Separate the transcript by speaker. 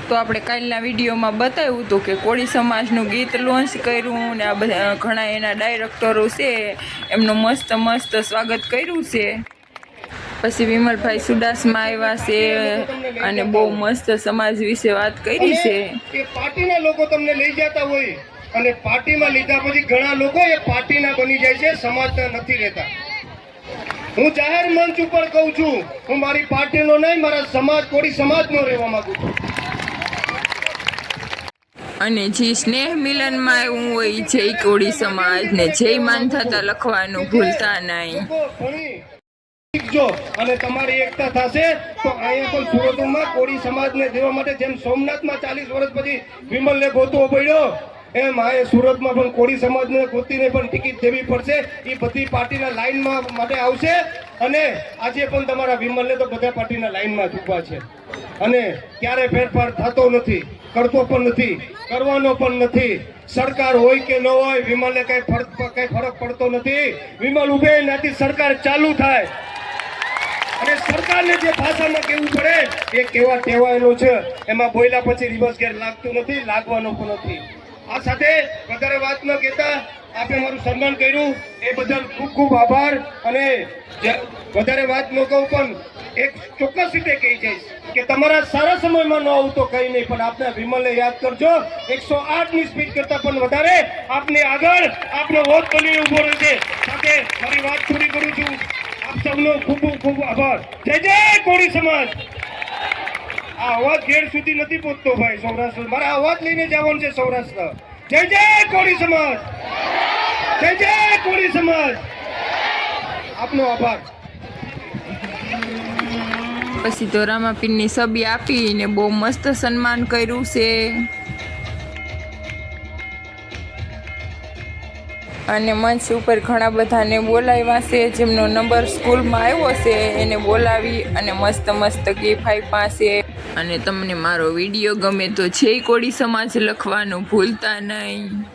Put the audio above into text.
Speaker 1: તો આપણે કાલના વિડીયોમાં બતાવ્યું હતું કે કોળી સમાજનું ગીત લોન્ચ કર્યું ને આ બધા ઘણા એના ડાયરેક્ટરો છે એમનું મસ્ત સ્વાગત કર્યું છે। પછી વિમલભાઈ સુડાસમાં આવ્યા છે અને બહુ મસ્ત સમાજ વિશે વાત કરી છે
Speaker 2: કે પાર્ટીના લોકો તમને લઈ જતા હોય અને પાર્ટીમાં લીધા પછી ઘણા લોકો એ પાર્ટીના બની જાય છે, સમાજના નથી રહેતા। હું જાહેર મંચ ઉપર કહું છું, હું મારી પાર્ટીનો નહીં, મારા સમાજ કોળી સમાજનો રહેવા માંગુ છું।
Speaker 1: અને જે સ્નેહ મિલનમાં આવ્યું હોય જય કોળી સમાજ ને જય માનધાતા લખવાનું ભૂલતા નહીં।
Speaker 2: જો અને તમારી એકતા થશે તો અહીંયા પણ સુરતમાં કોળી સમાજને દેવા માટે જેમ સોમનાથમાં 40 વર્ષ પછી વિમલને ગોતવો પડ્યો એમ આ સુરતમાં પણ કોળી સમાજને ગોતીને પણ ટિકિટ દેવી પડશે। એ બધી પાર્ટીના લાઈનમાં માટે આવશે અને આજે પણ તમારા વિમલને તો બધા પાર્ટીના લાઈનમાં જ ઊભા છે અને ક્યારે ફેરફાર થતો નથી, કરતો પણ નથી, કરવાનો પણ નથી। સરકાર હોય કે ન હોય વિમલને કઈ ફરક પડતો નથી। વિમલ ઉભે ત્યાંથી સરકાર ચાલુ થાય અને સરકારને જે ભાષામાં કહેવું પડે એ કહેવા ટેવાયેલો છે, એમાં બોલ્યા પછી રિવર્સ ગેર લાગતું નથી, લાગવાનો પણ નથી। આ સાથે વધારે વાત ન કહેતા આપે મારું સન્માન કર્યું એ બદલ ખૂબ આભાર અને વધારે વાત ન કહું પણ એક ચોક્કસ રીતે કહી જઈશ કે તમારા સારા સમયમાં ન આવું તો કંઈ નહીં, પણ આપને વિમલને યાદ કરજો। 108ની સ્પીડ કરતા પણ વધારે આપની આગળ આપનો વોટ બની ઉભો રહેશે। સાથે મારી વાત પૂરી કરું છું, આપ સૌનો ખૂબ આભાર। જય જય કોળી સમાજ। આ અવાજ ઘેર સુધી નથી પહોંચતો ભાઈ સૌરાષ્ટ્ર, મારા અવાજ લઈને જવાનું છે સૌરાષ્ટ્ર। જય જય કોળી સમાજ, જય જય કોળી સમાજ, આપનો આભાર।
Speaker 1: પછી તો રામાપીરની છબી આપીને બહુ મસ્ત સન્માન કર્યું છે અને મંચ ઉપર ઘણા બધાને બોલાવ્યા છે, જેમનો નંબર સ્કૂલમાં આવ્યો છે એને બોલાવી અને મસ્ત ગીફ આપ્યા છે। અને તમને મારો વિડીયો ગમે તો જય કોળી સમાજ લખવાનું ભૂલતા નહીં।